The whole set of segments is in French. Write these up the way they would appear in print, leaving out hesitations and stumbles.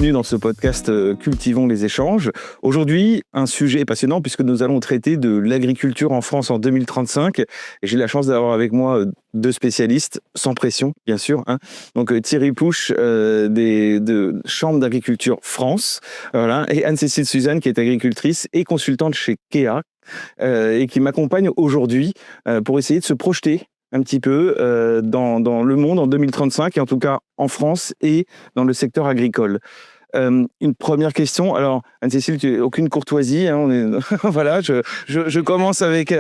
Bienvenue dans ce podcast Cultivons les échanges. Aujourd'hui, un sujet passionnant puisque nous allons traiter de l'agriculture en France en 2035. Et j'ai la chance d'avoir avec moi deux spécialistes, sans pression, bien sûr. Donc Thierry Pouche de Chambre d'agriculture France, voilà, et Anne-Cécile Suzanne qui est agricultrice et consultante chez Kea et qui m'accompagne aujourd'hui pour essayer de se projeter un petit peu dans le monde en 2035, et en tout cas en France et dans le secteur agricole. Une première question. Alors, Anne-Cécile, aucune courtoisie. Voilà, je commence avec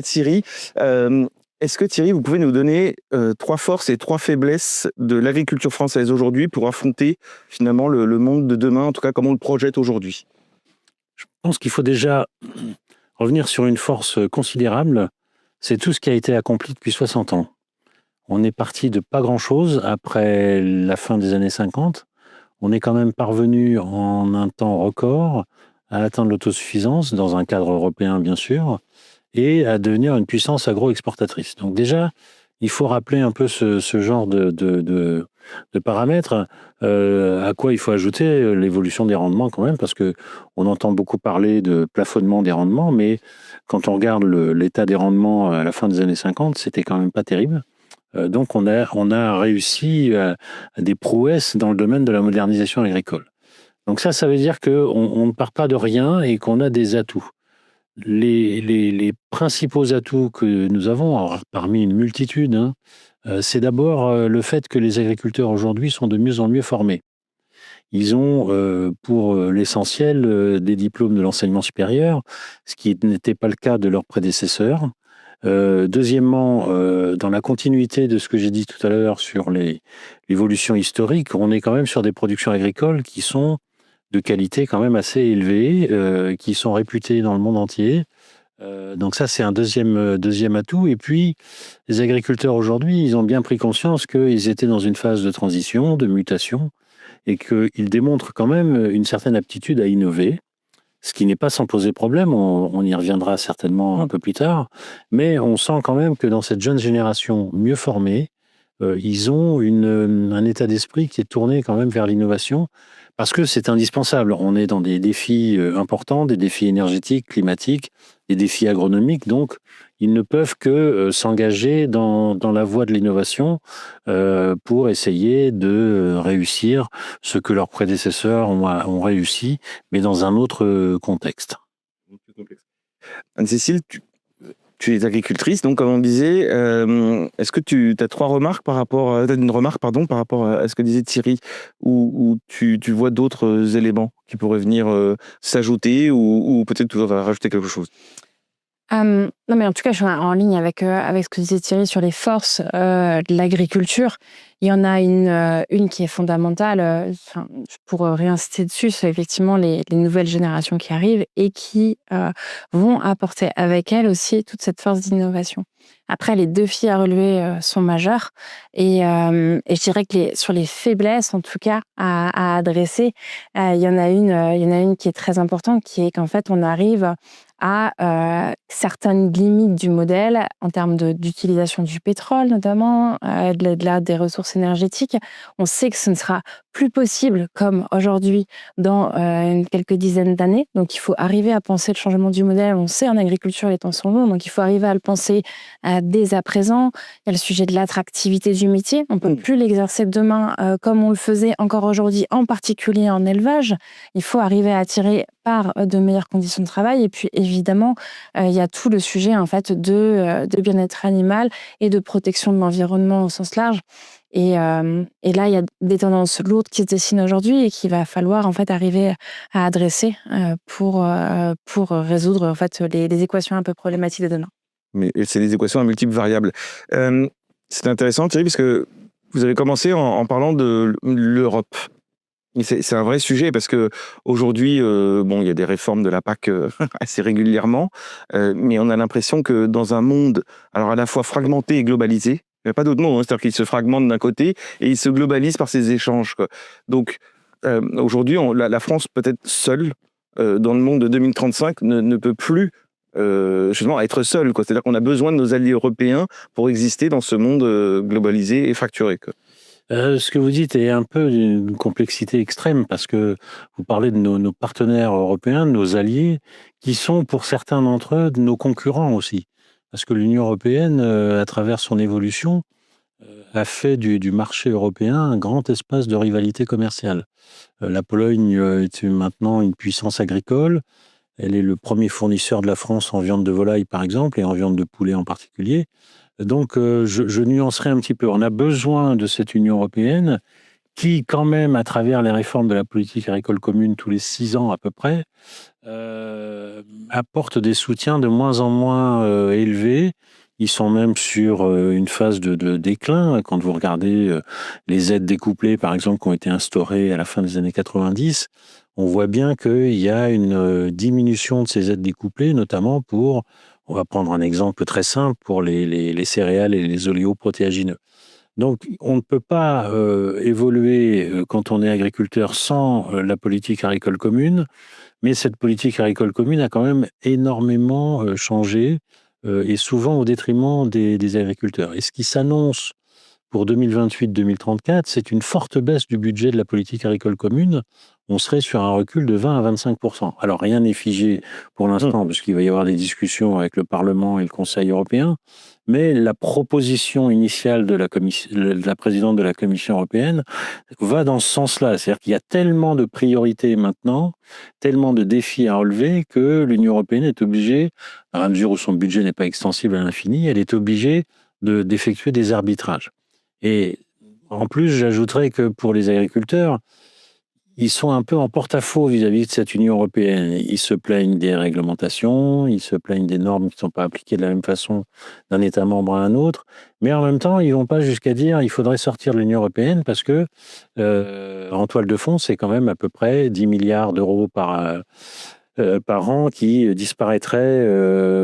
Thierry. Est-ce que Thierry, vous pouvez nous donner trois forces et trois faiblesses de l'agriculture française aujourd'hui pour affronter finalement le monde de demain, en tout cas comment on le projette aujourd'hui? Je pense qu'il faut déjà revenir sur une force considérable. C'est tout ce qui a été accompli depuis 60 ans. On est parti de pas grand-chose après la fin des années 50. On est quand même parvenu en un temps record à atteindre l'autosuffisance, dans un cadre européen bien sûr, et à devenir une puissance agro-exportatrice. Donc déjà, il faut rappeler un peu ce genre de paramètres, à quoi il faut ajouter l'évolution des rendements quand même, parce que on entend beaucoup parler de plafonnement des rendements, mais quand on regarde l'état des rendements à la fin des années 50, c'était quand même pas terrible. Donc on a réussi à des prouesses dans le domaine de la modernisation agricole. Donc ça veut dire qu'on ne part pas de rien et qu'on a des atouts. Les principaux atouts que nous avons, alors, parmi une multitude, c'est d'abord le fait que les agriculteurs aujourd'hui sont de mieux en mieux formés. Ils ont, pour l'essentiel, des diplômes de l'enseignement supérieur, ce qui n'était pas le cas de leurs prédécesseurs. Deuxièmement, dans la continuité de ce que j'ai dit tout à l'heure sur l'évolution historique, on est quand même sur des productions agricoles qui sont de qualité quand même assez élevée, qui sont réputées dans le monde entier. Donc ça, c'est un deuxième atout. Et puis, les agriculteurs aujourd'hui, ils ont bien pris conscience qu'ils étaient dans une phase de transition, de mutation, et qu'ils démontrent quand même une certaine aptitude à innover, ce qui n'est pas sans poser problème. On y reviendra certainement un peu plus tard. Mais on sent quand même que dans cette jeune génération mieux formée, ils ont un état d'esprit qui est tourné quand même vers l'innovation, parce que c'est indispensable. On est dans des défis importants, des défis énergétiques, climatiques, des défis agronomiques, donc ils ne peuvent que s'engager dans la voie de l'innovation pour essayer de réussir ce que leurs prédécesseurs ont réussi, mais dans un autre contexte. Anne-Cécile, tu es agricultrice, donc comme on disait, est-ce que tu as une remarque par rapport à ce que disait Thierry, ou tu vois d'autres éléments qui pourraient venir s'ajouter, ou peut-être tu vas rajouter quelque chose? Non, mais en tout cas, je suis en ligne avec ce que disait Thierry sur les forces de l'agriculture. Il y en a une qui est fondamentale, pour réinsister dessus, c'est effectivement les nouvelles générations qui arrivent et qui vont apporter avec elles aussi toute cette force d'innovation. Après, les défis à relever sont majeurs, et je dirais que sur les faiblesses, en tout cas, à adresser, il y en a une qui est très importante, qui est qu'en fait, on arrive à certaines limites du modèle en termes d'utilisation du pétrole, notamment, des ressources énergétiques. On sait que ce ne sera plus possible comme aujourd'hui dans quelques dizaines d'années. Donc, il faut arriver à penser le changement du modèle. On sait en agriculture, les temps sont longs, donc il faut arriver à le penser dès à présent. Il y a le sujet de l'attractivité du métier. On ne peut plus l'exercer demain comme on le faisait encore aujourd'hui, en particulier en élevage. Il faut arriver à attirer par de meilleures conditions de travail. Et puis, évidemment, il y a tout le sujet en fait de bien-être animal et de protection de l'environnement au sens large. Et là, il y a des tendances lourdes qui se dessinent aujourd'hui et qu'il va falloir en fait arriver à adresser pour résoudre en fait les équations un peu problématiques de demain. Mais c'est des équations à multiples variables. C'est intéressant, Thierry, parce que vous avez commencé en parlant de l'Europe. Et c'est un vrai sujet, parce que aujourd'hui, il y a des réformes de la PAC assez régulièrement, mais on a l'impression que dans un monde, alors à la fois fragmenté et globalisé, il n'y a pas d'autre mot, c'est-à-dire qu'il se fragmente d'un côté et il se globalise par ces échanges, quoi. Donc aujourd'hui, la France peut-être seule dans le monde de 2035 ne peut plus justement être seule, quoi. C'est-à-dire qu'on a besoin de nos alliés européens pour exister dans ce monde globalisé et fracturé, quoi. Ce que vous dites est un peu d'une complexité extrême parce que vous parlez de nos partenaires européens, de nos alliés, qui sont pour certains d'entre eux de nos concurrents aussi. Parce que l'Union européenne, à travers son évolution, a fait du marché européen un grand espace de rivalité commerciale. La Pologne est maintenant une puissance agricole. Elle est le premier fournisseur de la France en viande de volaille, par exemple, et en viande de poulet en particulier. Donc, je nuancerai un petit peu. On a besoin de cette Union européenne qui, quand même, à travers les réformes de la politique agricole commune tous les 6 ans à peu près, apporte des soutiens de moins en moins élevés. Ils sont même sur une phase de déclin. Quand vous regardez les aides découplées, par exemple, qui ont été instaurées à la fin des années 90, on voit bien qu'il y a une diminution de ces aides découplées, notamment pour, on va prendre un exemple très simple, pour les céréales et les oléoprotéagineux. Donc, on ne peut pas évoluer quand on est agriculteur sans la politique agricole commune, mais cette politique agricole commune a quand même énormément changé et souvent au détriment des agriculteurs. Et ce qui s'annonce pour 2028-2034, c'est une forte baisse du budget de la politique agricole commune. On serait sur un recul de 20 à 25%. Alors rien n'est figé pour l'instant, parce qu'il va y avoir des discussions avec le Parlement et le Conseil européen, mais la proposition initiale de la présidente de la Commission européenne va dans ce sens-là. C'est-à-dire qu'il y a tellement de priorités maintenant, tellement de défis à relever, que l'Union européenne est obligée, à la mesure où son budget n'est pas extensible à l'infini, elle est obligée d'effectuer des arbitrages. Et en plus, j'ajouterais que pour les agriculteurs, ils sont un peu en porte-à-faux vis-à-vis de cette Union européenne. Ils se plaignent des réglementations, ils se plaignent des normes qui ne sont pas appliquées de la même façon d'un État membre à un autre, mais en même temps, ils ne vont pas jusqu'à dire qu'il faudrait sortir de l'Union européenne parce que, en toile de fond, c'est quand même à peu près 10 milliards d'euros par an qui disparaîtraient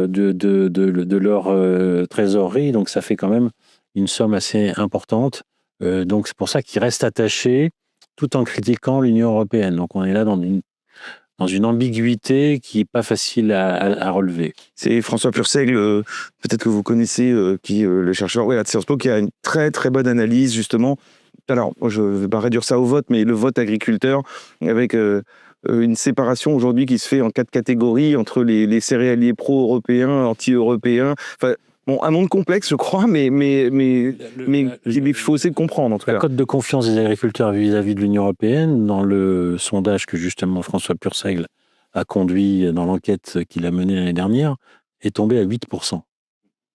de leur trésorerie. Donc ça fait quand même une somme assez importante. Donc c'est pour ça qu'ils restent attachés tout en critiquant l'Union européenne. Donc on est là dans une ambiguïté qui n'est pas facile à relever. C'est François Purseigle, peut-être que vous connaissez, le chercheur à Sciences Po, qui a une très très bonne analyse justement. Alors, je ne vais pas réduire ça au vote, mais le vote agriculteur, avec une séparation aujourd'hui qui se fait en 4 catégories entre les céréaliers pro-européens, anti-européens. Enfin, bon, un monde complexe, je crois, mais il faut essayer de comprendre, en tout cas. La cote de confiance des agriculteurs vis-à-vis de l'Union européenne, dans le sondage que justement François Purseigle a conduit dans l'enquête qu'il a menée l'année dernière, est tombée à 8%.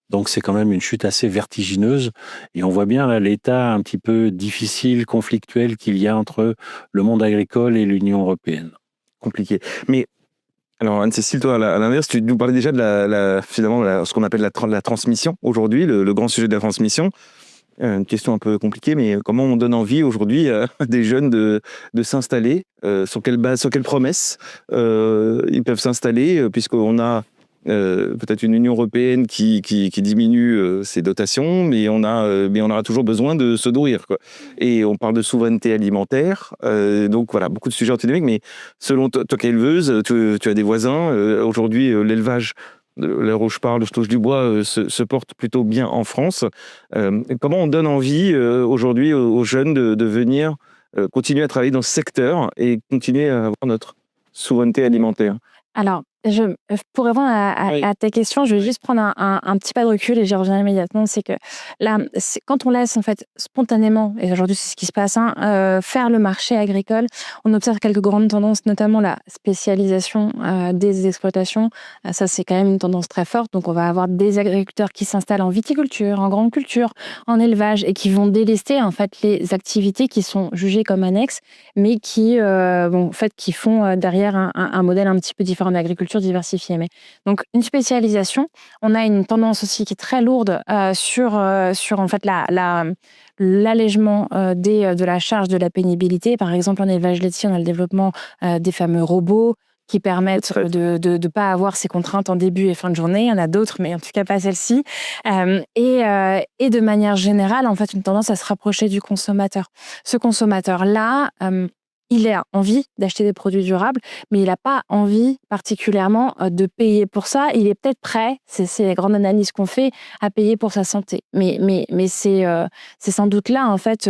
Donc c'est quand même une chute assez vertigineuse. Et on voit bien là l'état un petit peu difficile, conflictuel qu'il y a entre le monde agricole et l'Union européenne. Compliqué. Mais alors, Anne-Cécile, toi, à l'inverse, tu nous parlais déjà de finalement, ce qu'on appelle la transmission aujourd'hui, le grand sujet de la transmission. Une question un peu compliquée, mais comment on donne envie aujourd'hui à des jeunes de s'installer, sur quelle base, sur quelle promesse ils peuvent s'installer, puisqu'on a peut-être une Union européenne qui diminue ses dotations, mais on aura toujours besoin de se nourrir, quoi. Et on parle de souveraineté alimentaire, donc voilà, beaucoup de sujets antinomiques, mais selon toi qui es éleveuse, tu as des voisins, aujourd'hui l'élevage, l'heure où je parle, je touche du bois, se porte plutôt bien en France. Comment on donne envie aujourd'hui aux jeunes de venir continuer à travailler dans ce secteur et continuer à avoir notre souveraineté alimentaire? Alors, pour répondre Oui. à ta question, je vais juste prendre un petit pas de recul et j'y reviens immédiatement. C'est que là, quand on laisse en fait spontanément, et aujourd'hui c'est ce qui se passe, faire le marché agricole, on observe quelques grandes tendances, notamment la spécialisation des exploitations. Ça, c'est quand même une tendance très forte. Donc, on va avoir des agriculteurs qui s'installent en viticulture, en grande culture, en élevage et qui vont délester en fait les activités qui sont jugées comme annexes, mais qui, en fait, qui font derrière un modèle un petit peu différent d'agriculture diversifiée. Mais donc une spécialisation, on a une tendance aussi qui est très lourde sur en fait l'allègement de la charge de la pénibilité. Par exemple, en élevage laitier, on a le développement des fameux robots qui permettent de ne pas avoir ces contraintes en début et fin de journée. Il y en a d'autres, mais en tout cas pas celle-ci. Et de manière générale, en fait, une tendance à se rapprocher du consommateur. Ce consommateur-là, il a envie d'acheter des produits durables, mais il n'a pas envie particulièrement de payer pour ça. Il est peut-être prêt, c'est les grandes analyses qu'on fait, à payer pour sa santé. Mais c'est sans doute là, en fait,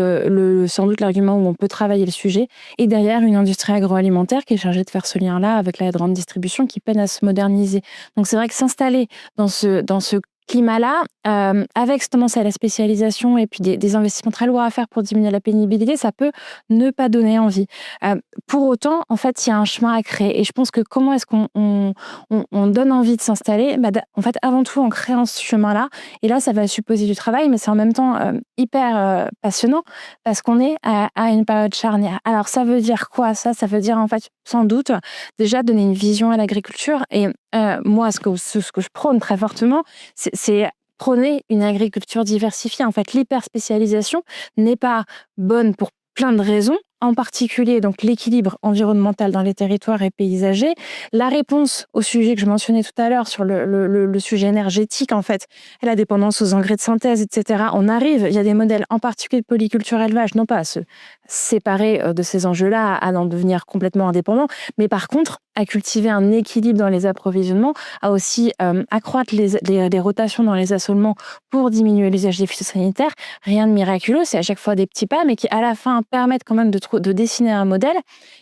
sans doute l'argument où on peut travailler le sujet. Et derrière, une industrie agroalimentaire qui est chargée de faire ce lien-là avec la grande distribution qui peine à se moderniser. Donc c'est vrai que s'installer dans ce climat-là, avec cette tendance à la spécialisation et puis des investissements très lourds à faire pour diminuer la pénibilité, ça peut ne pas donner envie. Pour autant, en fait, il y a un chemin à créer. Et je pense que comment est-ce qu'on donne envie de s'installer? En fait, avant tout, en créant ce chemin-là. Et là, ça va supposer du travail, mais c'est en même temps hyper passionnant parce qu'on est à une période charnière. Alors, ça veut dire quoi, ça? Ça veut dire, en fait, sans doute, déjà donner une vision à l'agriculture. Et moi, ce que je prône très fortement, c'est prôner une agriculture diversifiée. En fait, l'hyperspécialisation n'est pas bonne pour plein de raisons, en particulier donc l'équilibre environnemental dans les territoires et paysagers. La réponse au sujet que je mentionnais tout à l'heure sur le sujet énergétique, en fait, et la dépendance aux engrais de synthèse, etc. On arrive, il y a des modèles, en particulier de polyculture élevage, non pas à se séparer de ces enjeux-là, à en devenir complètement indépendants, mais par contre, à cultiver un équilibre dans les approvisionnements, à aussi accroître les rotations dans les assolements pour diminuer l'usage des phytosanitaires. Rien de miraculeux, c'est à chaque fois des petits pas, mais qui à la fin permettent quand même de dessiner un modèle.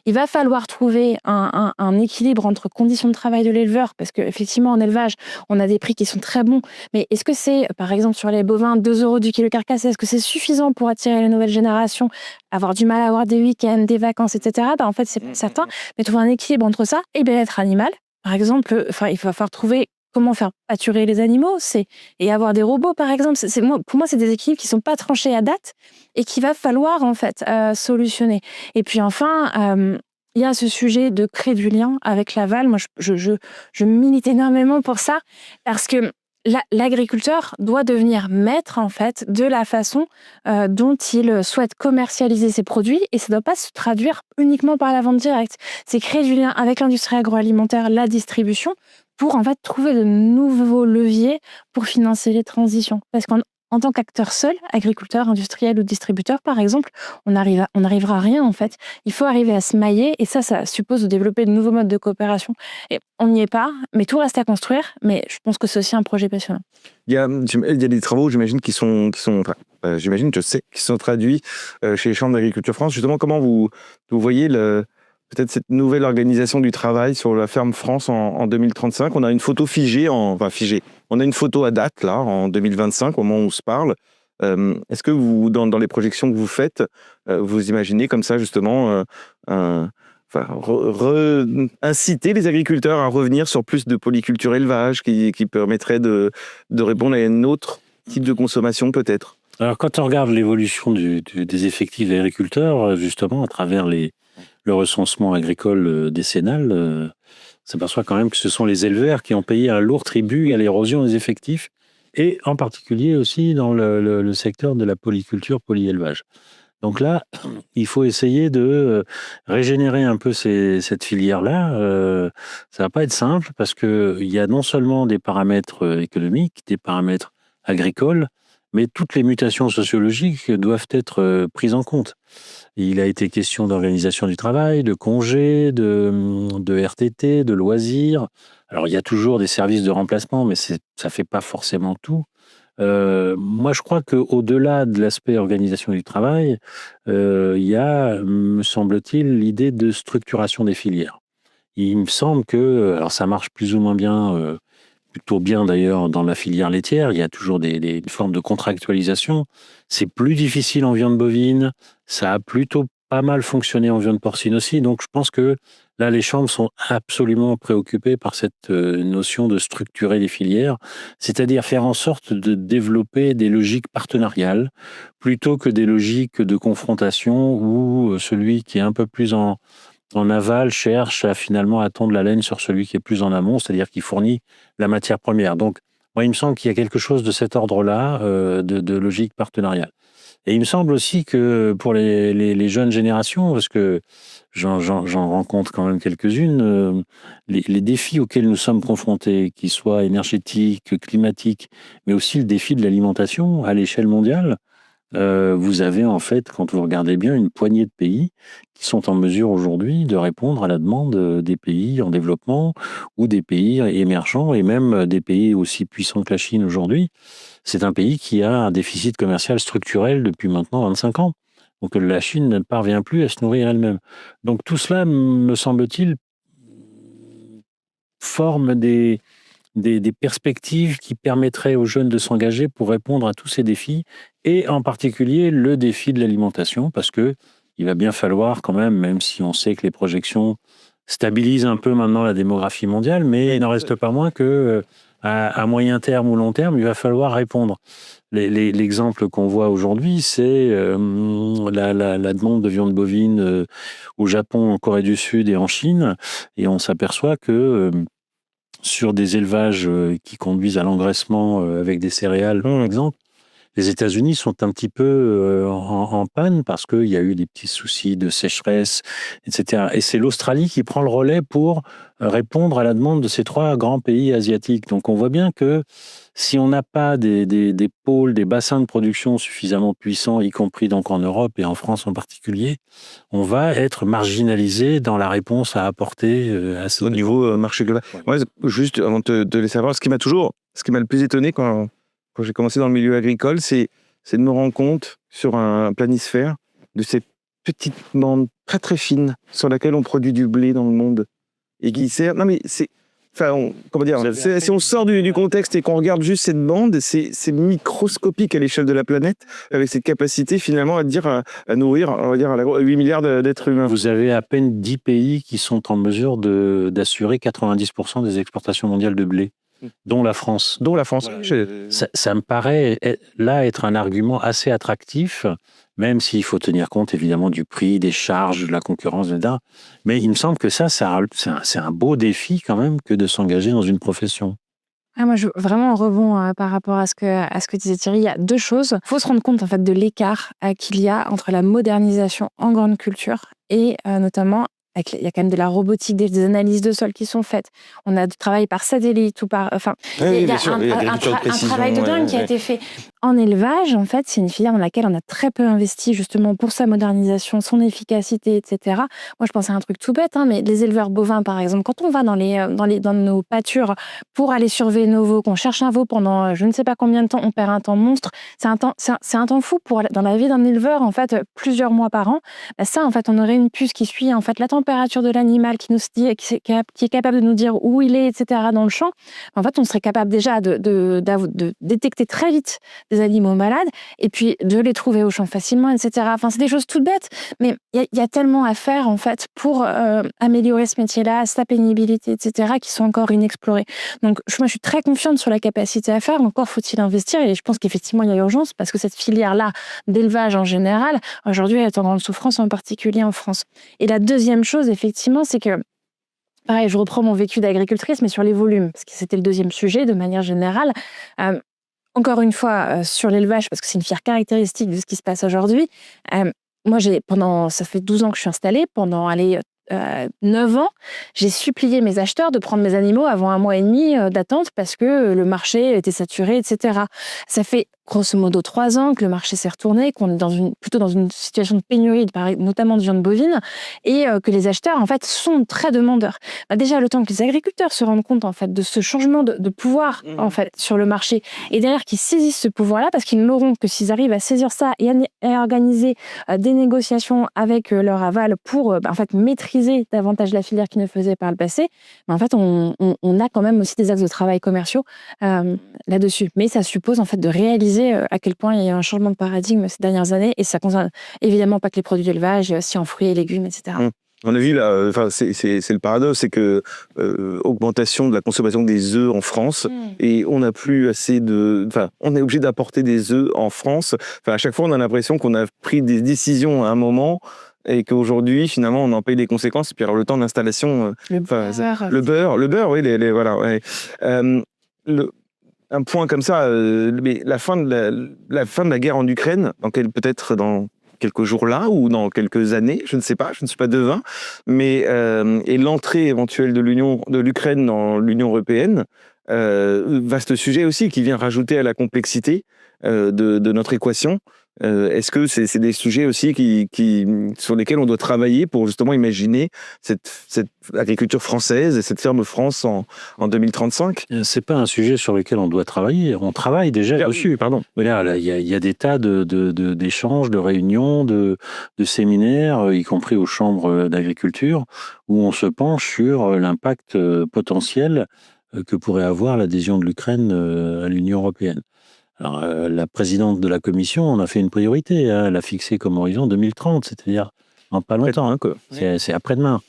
Il va falloir trouver un équilibre entre conditions de travail de l'éleveur, parce qu'effectivement en élevage, on a des prix qui sont très bons, mais est-ce que c'est, par exemple sur les bovins, 2 € du kilo carcasse, est-ce que c'est suffisant pour attirer les nouvelles générations, avoir du mal à avoir des week-ends, des vacances, etc. En fait, c'est certain, mais trouver un équilibre entre ça et le bien-être animal. Par exemple, il va falloir trouver comment faire pâturer les animaux et avoir des robots, par exemple. Pour moi, c'est des équilibres qui ne sont pas tranchés à date et qu'il va falloir en fait solutionner. Et puis enfin, il y a ce sujet de créer du lien avec l'aval. Moi, je milite énormément pour ça parce que l'agriculteur doit devenir maître en fait de la façon dont il souhaite commercialiser ses produits, et ça ne doit pas se traduire uniquement par la vente directe. C'est créer du lien avec l'industrie agroalimentaire, la distribution, pour en fait trouver de nouveaux leviers pour financer les transitions. Parce qu'en tant qu'acteur seul, agriculteur, industriel ou distributeur par exemple, on n'arrivera à rien en fait. Il faut arriver à se mailler, et ça suppose de développer de nouveaux modes de coopération. Et on n'y est pas, mais tout reste à construire. Mais je pense que c'est aussi un projet passionnant. Il y a des travaux, j'imagine, je sais, qui sont traduits chez les chambres d'agriculture France. Justement, comment vous voyez peut-être cette nouvelle organisation du travail sur la ferme France en 2035? On a une photo figée. On a une photo à date, là, en 2025, au moment où on se parle. Est-ce que vous, dans les projections que vous faites, vous imaginez comme ça, justement, inciter les agriculteurs à revenir sur plus de polyculture élevage qui permettrait de répondre à un autre type de consommation, peut-être? Alors, quand on regarde l'évolution des effectifs d'agriculteurs, justement, à travers le recensement agricole décennal, on s'aperçoit quand même que ce sont les éleveurs qui ont payé un lourd tribut à l'érosion des effectifs, et en particulier aussi dans le secteur de la polyculture, polyélevage. Donc là, il faut essayer de régénérer un peu cette filière-là. Ça va pas être simple parce qu'il y a non seulement des paramètres économiques, des paramètres agricoles, mais toutes les mutations sociologiques doivent être prises en compte. Il a été question d'organisation du travail, de congés, de RTT, de loisirs. Alors, il y a toujours des services de remplacement, mais ça ne fait pas forcément tout. Moi, je crois qu'au-delà de l'aspect organisation du travail, il y a, me semble-t-il, l'idée de structuration des filières. Il me semble que, alors ça marche plus ou moins bien, plutôt bien d'ailleurs dans la filière laitière, il y a toujours des formes de contractualisation. C'est plus difficile en viande bovine, ça a plutôt pas mal fonctionné en viande porcine aussi, donc je pense que là, les chambres sont absolument préoccupées par cette notion de structurer les filières, c'est-à-dire faire en sorte de développer des logiques partenariales plutôt que des logiques de confrontation où celui qui est un peu plus en aval cherche finalement à tondre la laine sur celui qui est plus en amont, c'est-à-dire qui fournit la matière première. Donc, moi, il me semble qu'il y a quelque chose de cet ordre-là, de logique partenariale. Et il me semble aussi que pour les jeunes générations, parce que j'en rencontre quand même quelques-unes, les défis auxquels nous sommes confrontés, qu'ils soient énergétiques, climatiques, mais aussi le défi de l'alimentation à l'échelle mondiale, vous avez en fait, quand vous regardez bien, une poignée de pays qui sont en mesure aujourd'hui de répondre à la demande des pays en développement ou des pays émergents et même des pays aussi puissants que la Chine aujourd'hui. C'est un pays qui a un déficit commercial structurel depuis maintenant 25 ans. Donc la Chine ne parvient plus à se nourrir elle-même. Donc tout cela, me semble-t-il, forme des perspectives qui permettraient aux jeunes de s'engager pour répondre à tous ces défis, et en particulier le défi de l'alimentation, parce que il va bien falloir quand même si on sait que les projections stabilisent un peu maintenant la démographie mondiale, mais il n'en reste pas moins que à moyen terme ou long terme, il va falloir répondre. L'exemple qu'on voit aujourd'hui, c'est la demande de viande bovine au Japon, en Corée du Sud et en Chine, et on s'aperçoit que sur des élevages qui conduisent à l'engraissement avec des céréales, par exemple, les États-Unis sont un petit peu en panne parce qu'il y a eu des petits soucis de sécheresse, etc. Et c'est l'Australie qui prend le relais pour répondre à la demande de ces 3 grands pays asiatiques. Donc on voit bien que si on n'a pas des pôles, des bassins de production suffisamment puissants, y compris donc en Europe et en France en particulier, on va être marginalisé dans la réponse à apporter à ce Au niveau marché global. Ouais. Ouais, juste avant de te laisser savoir, ce qui m'a le plus étonné quand j'ai commencé dans le milieu agricole, c'est de me rendre compte sur un planisphère de ces petites bandes très très fines sur laquelle on produit du blé dans le monde et qui sert. Non mais c'est, enfin, comment dire, si on sort du contexte et qu'on regarde juste cette bande, c'est microscopique à l'échelle de la planète, avec cette capacité finalement à nourrir, on va dire, 8 milliards d'êtres humains. Vous avez à peine 10 pays qui sont en mesure d'assurer 90% des exportations mondiales de blé, dont la France. Dont la France. Voilà. Ça me paraît là être un argument assez attractif, même s'il faut tenir compte évidemment du prix, des charges, de la concurrence, etc. Mais il me semble que c'est un beau défi quand même que de s'engager dans une profession. Ah, moi, vraiment en rebond par rapport à ce que disait Thierry, il y a 2 choses. Il faut se rendre compte en fait de l'écart qu'il y a entre la modernisation en grande culture et notamment il y a quand même de la robotique, des analyses de sol qui sont faites. On a du travail par satellite ou par... Enfin, il y a un travail de dingue qui a été fait. En élevage, en fait, c'est une filière dans laquelle on a très peu investi justement pour sa modernisation, son efficacité, etc. Moi, je pense à un truc tout bête, mais les éleveurs bovins, par exemple, quand on va dans nos pâtures pour aller surveiller nos veaux, qu'on cherche un veau pendant je ne sais pas combien de temps, on perd un temps monstre. C'est un temps fou dans la vie d'un éleveur, en fait, plusieurs mois par an. Ça, en fait, on aurait une puce qui suit en fait la température de l'animal, qui est capable de nous dire où il est, etc. dans le champ. En fait, on serait capable déjà de détecter très vite des animaux malades et puis de les trouver au champ facilement, etc. Enfin, c'est des choses toutes bêtes, mais il y a tellement à faire en fait pour améliorer ce métier-là, sa pénibilité, etc., qui sont encore inexplorés. Donc, moi, je suis très confiante sur la capacité à faire. Encore faut-il investir, et je pense qu'effectivement, il y a urgence parce que cette filière-là d'élevage en général, aujourd'hui, elle est en grande souffrance, en particulier en France. Et la deuxième chose, effectivement, c'est que pareil, je reprends mon vécu d'agricultrice, mais sur les volumes, parce que c'était le deuxième sujet de manière générale. Encore une fois, sur l'élevage, parce que c'est une fière caractéristique de ce qui se passe aujourd'hui. Moi, ça fait 12 ans que je suis installée, pendant 9 ans, j'ai supplié mes acheteurs de prendre mes animaux avant 1 mois et demi d'attente parce que le marché était saturé, etc. Ça fait grosso modo 3 ans que le marché s'est retourné, qu'on est plutôt dans une situation de pénurie, notamment de viande bovine, et que les acheteurs, en fait, sont très demandeurs. Déjà, le temps que les agriculteurs se rendent compte, en fait, de ce changement de pouvoir, en fait, sur le marché, et derrière qu'ils saisissent ce pouvoir-là, parce qu'ils n'auront que s'ils arrivent à saisir ça et à organiser des négociations avec leur aval pour, en fait, maîtriser davantage la filière qu'ils ne faisaient par le passé. Mais en fait, on a quand même aussi des axes de travail commerciaux là-dessus. Mais ça suppose, en fait, de réaliser à quel point il y a eu un changement de paradigme ces dernières années, et ça concerne évidemment pas que les produits d'élevage, aussi en fruits et légumes, etc. On a vu là, c'est le paradoxe, c'est que augmentation de la consommation des œufs en France, et on n'a plus assez on est obligé d'apporter des œufs en France. Enfin, à chaque fois, on a l'impression qu'on a pris des décisions à un moment et qu'aujourd'hui, finalement, on en paye les conséquences. Et puis alors, le temps d'installation, le beurre, oui, voilà. Ouais. Un point comme ça, mais la fin de la guerre en Ukraine, peut-être dans quelques jours là ou dans quelques années, je ne sais pas, je ne suis pas devin, mais et l'entrée éventuelle de l'Ukraine dans l'Union européenne, vaste sujet aussi qui vient rajouter à la complexité de notre équation. Est-ce que c'est des sujets aussi sur lesquels on doit travailler pour justement imaginer cette agriculture française et cette ferme France en 2035? C'est pas un sujet sur lequel on doit travailler. On travaille déjà dessus. Pardon. Mais là, il y a des tas d'échanges, de réunions, de séminaires, y compris aux chambres d'agriculture, où on se penche sur l'impact potentiel que pourrait avoir l'adhésion de l'Ukraine à l'Union européenne. Alors, la présidente de la Commission en a fait une priorité. Hein. Elle a fixé comme horizon 2030, c'est-à-dire en pas longtemps. Quoi. C'est après-demain.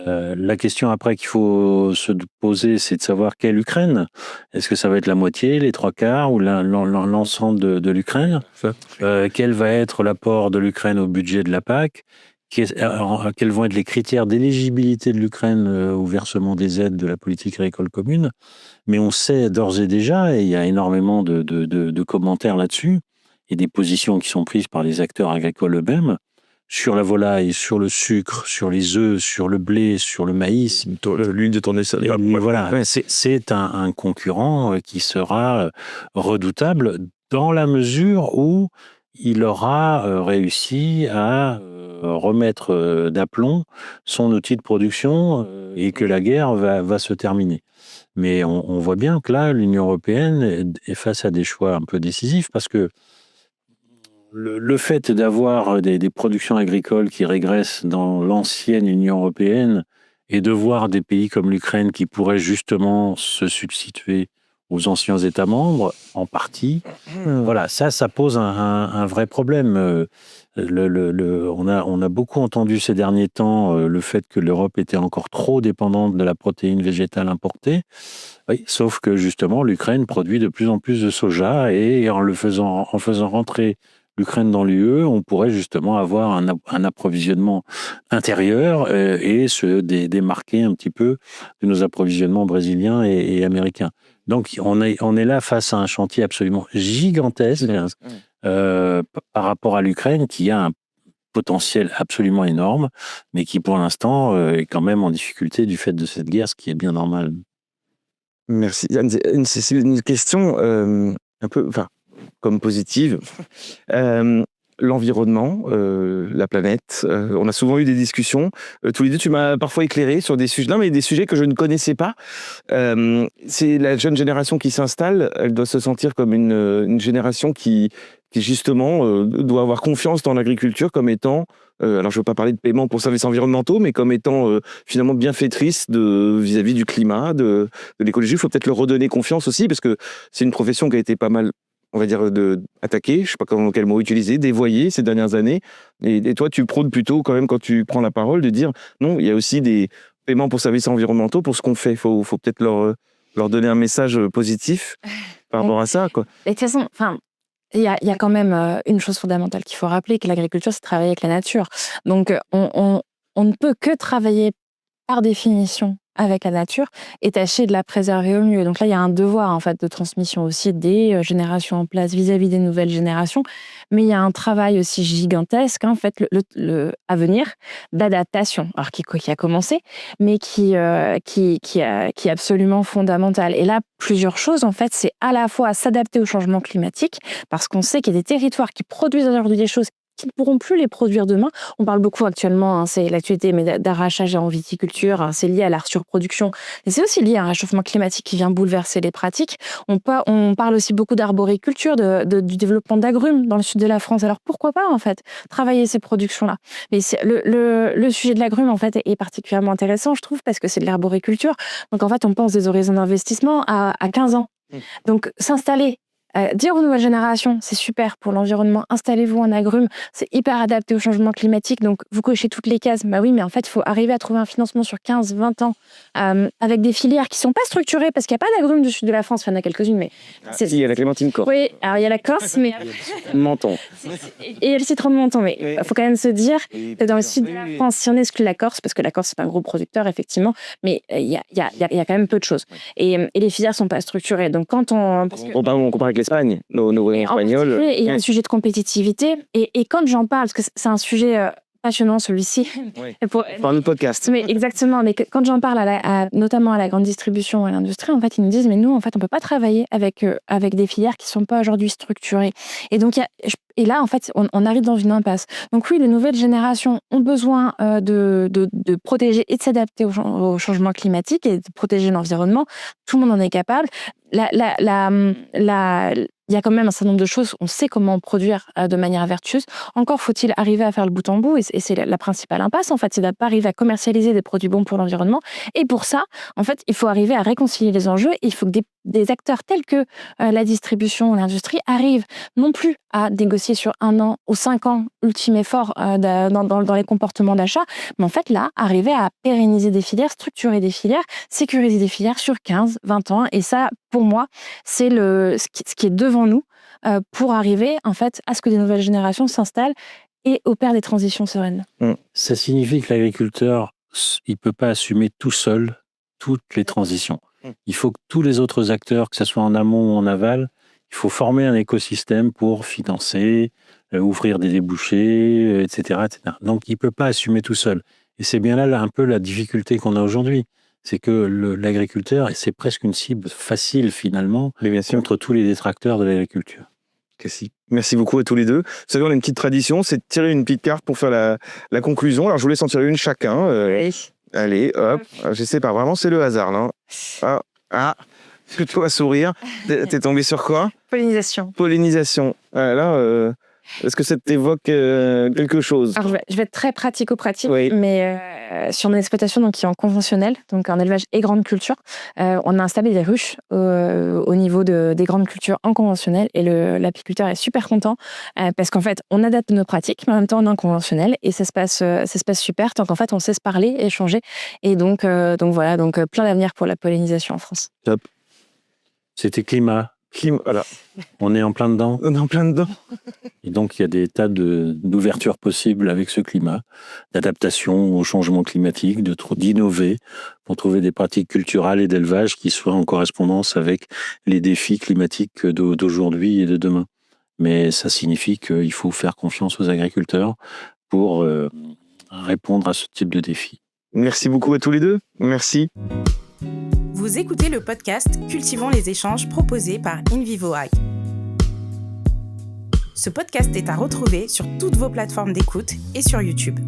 La question après qu'il faut se poser, c'est de savoir quelle Ukraine. Est-ce que ça va être la moitié, les trois quarts ou l'ensemble de l'Ukraine? Quel va être l'apport de l'Ukraine au budget de la PAC? Quels vont être les critères d'éligibilité de l'Ukraine au versement des aides de la politique agricole commune? Mais on sait d'ores et déjà, et il y a énormément de commentaires là-dessus, et des positions qui sont prises par les acteurs agricoles eux-mêmes, sur la volaille, sur le sucre, sur les œufs, sur le blé, sur le maïs. L'huile de tournesol. Voilà, c'est un concurrent qui sera redoutable dans la mesure où il aura réussi à remettre d'aplomb son outil de production et que la guerre va se terminer. Mais on voit bien que là, l'Union européenne est face à des choix un peu décisifs parce que le fait d'avoir des productions agricoles qui régressent dans l'ancienne Union européenne et de voir des pays comme l'Ukraine qui pourraient justement se substituer aux anciens États membres, en partie, voilà, ça pose un vrai problème. On a beaucoup entendu ces derniers temps le fait que l'Europe était encore trop dépendante de la protéine végétale importée. Oui, sauf que justement, l'Ukraine produit de plus en plus de soja et en faisant rentrer l'Ukraine dans l'UE, on pourrait justement avoir un approvisionnement intérieur et se démarquer un petit peu de nos approvisionnements brésiliens et américains. Donc, on est là face à un chantier absolument gigantesque par rapport à l'Ukraine qui a un potentiel absolument énorme, mais qui pour l'instant est quand même en difficulté du fait de cette guerre, ce qui est bien normal. Merci. C'est une question un peu, comme positive. L'environnement, la planète. On a souvent eu des discussions. Tous les deux, tu m'as parfois éclairé sur des sujets. Non, mais des sujets que je ne connaissais pas. C'est la jeune génération qui s'installe. Elle doit se sentir comme une génération qui justement doit avoir confiance dans l'agriculture comme étant. Alors, je ne veux pas parler de paiement pour services environnementaux, mais comme étant finalement bienfaitrice vis-à-vis du climat, de l'écologie. Il faut peut-être leur redonner confiance aussi, parce que c'est une profession qui a été pas mal, on va dire, attaquée, je ne sais pas quel mot utiliser, dévoyée ces dernières années. Et toi, tu prônes plutôt, quand même, quand tu prends la parole, de dire non, il y a aussi des paiements pour services environnementaux pour ce qu'on fait. Il faut peut-être leur donner un message positif par rapport à ça, quoi. Et de toute façon, il y a quand même une chose fondamentale qu'il faut rappeler, que l'agriculture, c'est travailler avec la nature. Donc, on ne peut que travailler par définition avec la nature et tâcher de la préserver au mieux. Donc là, il y a un devoir en fait de transmission aussi des générations en place vis-à-vis des nouvelles générations, mais il y a un travail aussi gigantesque en fait à venir d'adaptation, alors qui a commencé, mais qui est absolument fondamental. Et là, plusieurs choses en fait, c'est à la fois s'adapter au changement climatique, parce qu'on sait qu'il y a des territoires qui produisent aujourd'hui des choses qui ne pourront plus les produire demain. On parle beaucoup actuellement, c'est l'actualité, mais d'arrachage en viticulture, c'est lié à la surproduction. Et c'est aussi lié à un réchauffement climatique qui vient bouleverser les pratiques. On parle aussi beaucoup d'arboriculture, du développement d'agrumes dans le sud de la France. Alors pourquoi pas, en fait, travailler ces productions-là? Mais le sujet de l'agrume, en fait, est particulièrement intéressant, je trouve, parce que c'est de l'arboriculture. Donc, en fait, on pense des horizons d'investissement à 15 ans. Donc, s'installer, dire aux nouvelles générations, c'est super pour l'environnement, installez-vous en agrumes, c'est hyper adapté au changement climatique, donc vous cochez toutes les cases. Bah oui, mais en fait, il faut arriver à trouver un financement sur 15, 20 ans, avec des filières qui ne sont pas structurées, parce qu'il n'y a pas d'agrumes du sud de la France, il y en a quelques-unes, mais... Si, il y a la clémentine corse. Oui, alors il y a la Corse, mais... Menton. Et il y a le citron de menton, mais il faut quand même se dire que dans le sud de la France, si on exclut la Corse, parce que la Corse, c'est pas un gros producteur, effectivement, mais il y a quand même peu de choses. Et les filières ne sont pas structurées, donc quand on... On compare avec l'Espagne, nos voisins espagnols. Il y a un sujet de compétitivité, et quand j'en parle, parce que c'est un sujet passionnant celui-ci. Oui. Pour un autre podcast. Mais exactement, mais quand j'en parle notamment à la grande distribution, à l'industrie, en fait, ils nous disent, mais nous, en fait, on peut pas travailler avec des filières qui sont pas aujourd'hui structurées. Et donc, et là, en fait, on arrive dans une impasse. Donc oui, les nouvelles générations ont besoin de protéger et de s'adapter au changement climatique et de protéger l'environnement. Tout le monde en est capable. Il y a quand même un certain nombre de choses, on sait comment produire de manière vertueuse. Encore faut-il arriver à faire le bout en bout, et c'est la principale impasse, en fait, c'est de pas arriver à commercialiser des produits bons pour l'environnement. Et pour ça, en fait, il faut arriver à réconcilier les enjeux, et il faut que des acteurs tels que la distribution ou l'industrie arrivent non plus à négocier sur 1 an ou 5 ans, ultime effort dans les comportements d'achat, mais en fait, là, arriver à pérenniser des filières, structurer des filières, sécuriser des filières sur 15, 20 ans. Et ça, pour moi, c'est ce qui est devant nous pour arriver, en fait, à ce que des nouvelles générations s'installent et opèrent des transitions sereines. Ça signifie que l'agriculteur, il ne peut pas assumer tout seul toutes les transitions. Il faut que tous les autres acteurs, que ce soit en amont ou en aval, il faut former un écosystème pour financer, ouvrir des débouchés, etc., etc. Donc, il ne peut pas assumer tout seul. Et c'est bien là un peu la difficulté qu'on a aujourd'hui. C'est que l'agriculteur, c'est presque une cible facile finalement contre tous les détracteurs de l'agriculture. Merci beaucoup à tous les deux. Vous savez, on a une petite tradition, c'est de tirer une petite carte pour faire la conclusion. Alors, je vous laisse en tirer une chacun. Allez, hop. Je sais pas, vraiment, c'est le hasard, là. Est-ce que tu vois sourire? T'es tombé sur quoi? Pollinisation. Là, est-ce que ça t'évoque quelque chose? Alors, je vais être très pratico-pratique, mais sur mon exploitation qui est en conventionnel, donc en élevage et grande culture, on a installé des ruches au niveau des grandes cultures en conventionnel, et l'apiculteur est super content parce qu'en fait, on adapte nos pratiques, mais en même temps, on est en conventionnel, et ça se passe super, tant qu'en fait, on sait se parler, échanger, et donc voilà, plein d'avenir pour la pollinisation en France. Top. C'était climat. Voilà. On est en plein dedans. On est en plein dedans. Et donc, il y a des tas d'ouvertures possibles avec ce climat, d'adaptation au changement climatique, d'innover pour trouver des pratiques culturelles et d'élevage qui soient en correspondance avec les défis climatiques d'aujourd'hui et de demain. Mais ça signifie qu'il faut faire confiance aux agriculteurs pour répondre à ce type de défis. Merci beaucoup à tous les deux. Merci. Vous écoutez le podcast Cultivons les échanges proposé par InVivo Ag. Ce podcast est à retrouver sur toutes vos plateformes d'écoute et sur YouTube.